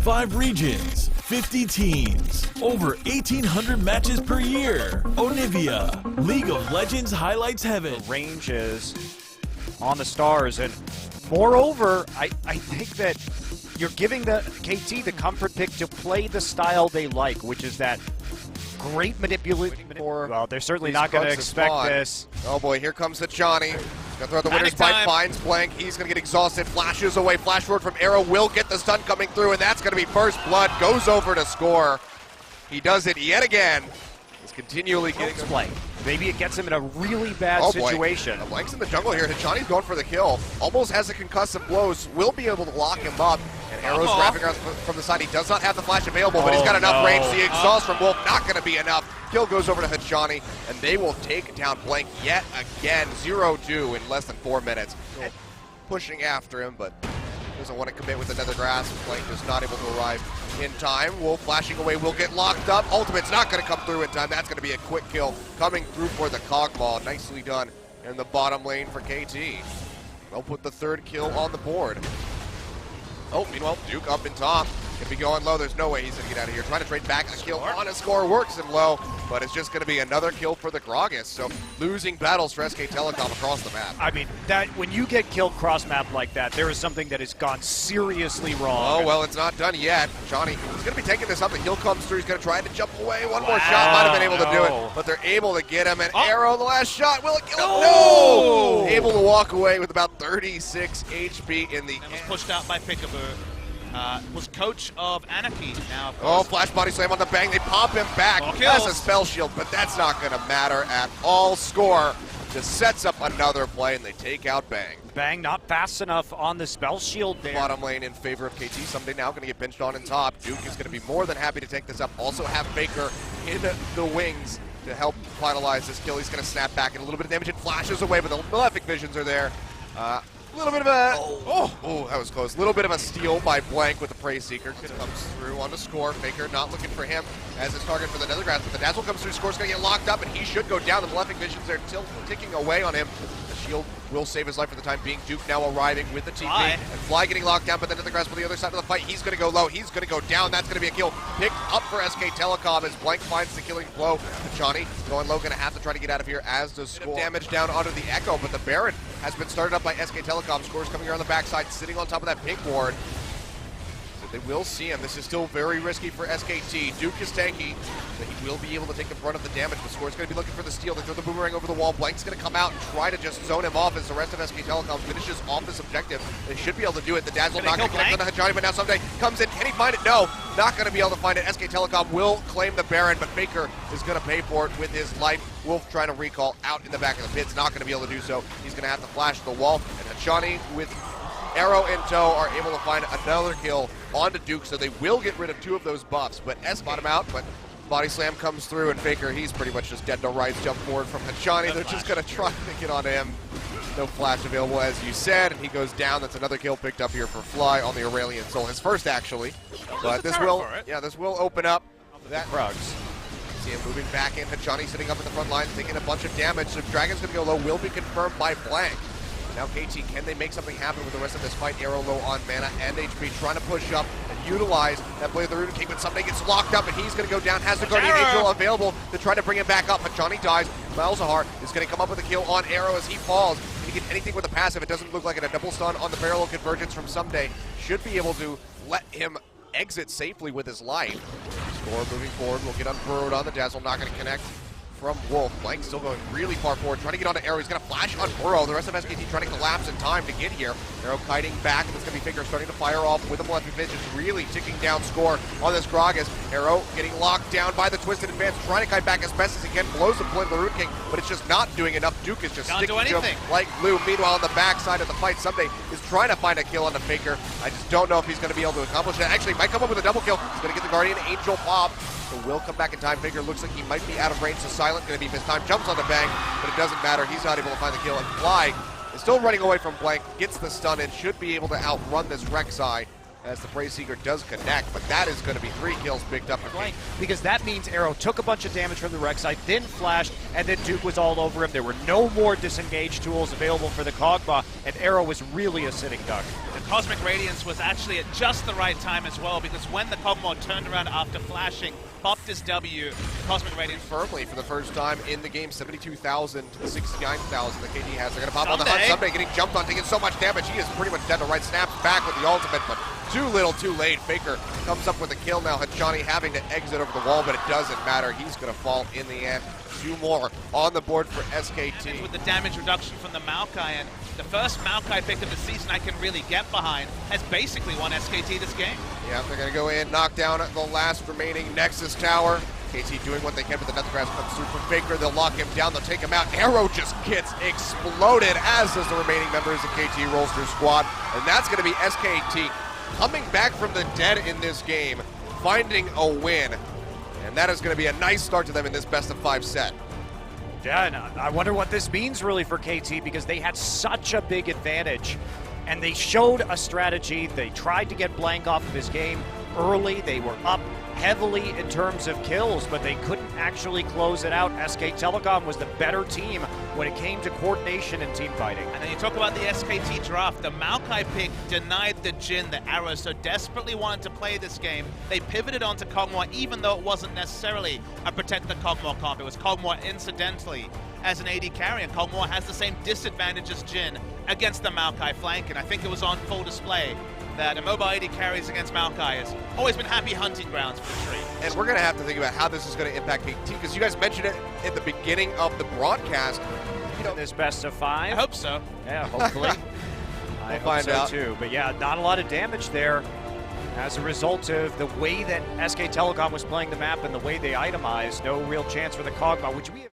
5 regions, 50 teams, over 1,800 matches per year. Onivia, League of Legends highlights heaven. The range is on the stars, and moreover, I think that you're giving the KT the comfort pick to play the style they like, which is that great manipulation. Well, they're certainly not going to expect this. Oh boy, here comes the Johnny. He's going to throw the winner's bite, finds Blank. He's going to get exhausted, flashes away. Flash forward from Arrow, will get the stun coming through, and that's going to be first blood. Goes over to score. He does it yet again. He's continually getting Blank. Maybe it gets him in a really bad situation. Blank's in the jungle here. Johnny's going for the kill. Almost has a concussive blows. Will be able to lock him up. And Arrow's wrapping around from the side. He does not have the flash available, but he's got enough range. The exhaust from Wolf not going to be enough. Kill goes over to Hajani, and they will take down Blank yet again. 0-2 in less than 4 minutes. Pushing after him, but doesn't want to commit with another grasp. Blank just not able to arrive in time. Wolf flashing away, will get locked up. Ultimate's not going to come through in time. That's going to be a quick kill coming through for the Cogmaw. Nicely done in the bottom lane for KT. They'll put the third kill on the board. Oh, meanwhile, Duke up in top. Gonna be going low. There's no way he's gonna get out of here. Trying to trade back a kill on a score. Works him low, but it's just gonna be another kill for the Gragas. So losing battles for SK Telecom across the map. I mean, that when you get killed cross map like that, there is something that has gone seriously wrong. Oh, well, it's not done yet. Johnny is gonna be taking this up. The heal comes through. He's gonna try to jump away. One more shot. Might have been able to do it, but they're able to get him. And Arrow, the last shot. Will it kill him? No! Able to walk away with about 36 HP in the end. Was pushed out by Peekaboo. Was coach of Anarchy now. Oh, flash body slam on the Bang. They pop him back. That's a spell shield, but that's not going to matter at all. Score just sets up another play, and they take out Bang. Bang not fast enough on the spell shield there. Bottom lane in favor of KT. Someday now going to get benched on in top. Duke is going to be more than happy to take this up. Also have Faker in the wings to help finalize this kill. He's going to snap back, and a little bit of damage and flashes away, but the malefic visions are there. A little bit of a, that was close. A little bit of a steal by Blank with the Prey Seeker. Comes through on the score. Faker not looking for him as his target for the Nether Grass, but the Dazzle comes through. Score's going to get locked up, and he should go down. The Malefic Visions are still ticking away on him. The shield will save his life for the time being. Duke now arriving with the TP. And Fly getting locked down, but then Nether Grass on the other side of the fight. He's going to go low. He's going to go down. That's going to be a kill. Picked up for SK Telecom as Blank finds the killing blow. Johnny going low, going to have to try to get out of here, as does Score. Damage down onto the Echo, but the Baron has been started up by SK Telecom. Score's coming around the backside, sitting on top of that pink ward. So they will see him. This is still very risky for SKT. Duke is tanky, but he will be able to take the brunt of the damage. The Score's going to be looking for the steal. They throw the boomerang over the wall. Blank's going to come out and try to just zone him off as the rest of SK Telecom finishes off this objective. They should be able to do it. The Dazzle not going to connect on the Hajani, but now Someday comes in. Can he find it? No, not going to be able to find it. SK Telecom will claim the Baron, but Faker is going to pay for it with his life. Wolf trying to recall out in the back of the pits, not going to be able to do so. He's going to have to flash the wall, and Hajani with Arrow in tow are able to find another kill onto Duke, so they will get rid of 2 of those buffs. But S bottom out, but body slam comes through, and Faker, he's pretty much just dead to rights. Jump forward from Hajani. They're just going to try to get onto him. No flash available, as you said, and he goes down. That's another kill picked up here for Fly on the Aurelian Soul. His first, actually. But this will open up that Rugs. See him moving back in. Hajani sitting up in the front line, taking a bunch of damage. So Dragon's going to go low, will be confirmed by Blank. Now KT, can they make something happen with the rest of this fight? Arrow low on mana and HP, trying to push up and utilize that play of the Rune King, but Someday gets locked up and he's going to go down. Has the Guardian Angel available to try to bring him back up. Hajani dies. Malzahar is going to come up with a kill on Arrow as he falls. If he gets anything with a passive, it doesn't look like it. A double stun on the parallel convergence from Someday should be able to let him exit safely with his life. Score moving forward, will get unfurrowed on the Dazzle, not going to connect from Wolf. Blank still going really far forward, trying to get onto Arrow. He's going to flash on Burrow. The rest of SKT trying to collapse in time to get here. Arrow kiting back, and it's going to be Faker starting to fire off with the Malefic Vision, really ticking down Score on this Gragas. Arrow getting locked down by the Twisted Advance, trying to kite back as best as he can, blows the Flint, the Rune King, but it's just not doing enough. Duke is just sticking to him like glue. Meanwhile, on the backside of the fight, Someday is trying to find a kill on the Faker. I just don't know if he's going to be able to accomplish that. Actually, might come up with a double kill. He's going to get the Guardian Angel pop. So will come back in time. Faker looks like he might be out of range, so Silent going to be his time. Jumps on the Bang, but it doesn't matter. He's not able to find the kill. And Fly is still running away from Blank, gets the stun and should be able to outrun this Rek'Sai as the Prey Seeker does connect, but that is going to be 3 kills picked up for Blank. Because that means Arrow took a bunch of damage from the Rek'Sai, then flashed, and then Duke was all over him. There were no more disengage tools available for the Cogmaw, and Arrow was really a sitting duck. Cosmic Radiance was actually at just the right time as well, because when the Kog'Maw turned around after flashing, popped his W, Cosmic Radiance Firmly for the first time in the game, 72,000 to the 69,000 that KT has. They're going to pop on the Someday. hunt. Someday getting jumped on, taking so much damage. He is pretty much dead to right. Snaps back with the ultimate, but too little, too late. Faker comes up with a kill now. Hachani having to exit over the wall, but it doesn't matter. He's going to fall in the end. 2 more on the board for SKT. with the damage reduction from the Maokai, and the first Maokai pick of the season I can really get behind has basically won SKT this game. Yeah, they're going to go in, knock down the last remaining Nexus tower. KT doing what they can, but the Nethergrass comes through from Faker. They'll lock him down. They'll take him out. Arrow just gets exploded, as does the remaining members of KT Rolster squad. And that's going to be SKT coming back from the dead in this game, finding a win. And that is going to be a nice start to them in this best-of-5 set. Yeah, and I wonder what this means really for KT, because they had such a big advantage and they showed a strategy. They tried to get Blank off of his game early. They were up heavily in terms of kills, but they couldn't actually close it out. SK Telecom was the better team when it came to coordination and team fighting. And then you talk about the SKT draft. The Maokai pick denied the Jhin, the Arrow, so desperately wanted to play this game. They pivoted onto Kog'Maw, even though it wasn't necessarily a protect the Kog'Maw comp. It was Kog'Maw incidentally as an AD carry, and Kog'Maw has the same disadvantage as Jhin against the Maokai flank, and I think it was on full display that a mobile AD carries against Maokai has always been happy hunting grounds for the tree. And we're going to have to think about how this is going to impact KT, because you guys mentioned it at the beginning of the broadcast. You know, This best of 5. I hope so. Yeah, hopefully. I hope find so out. too. But yeah, not a lot of damage there as a result of the way that SK Telecom was playing the map and the way they itemized. No real chance for the Kog'Maw, which we have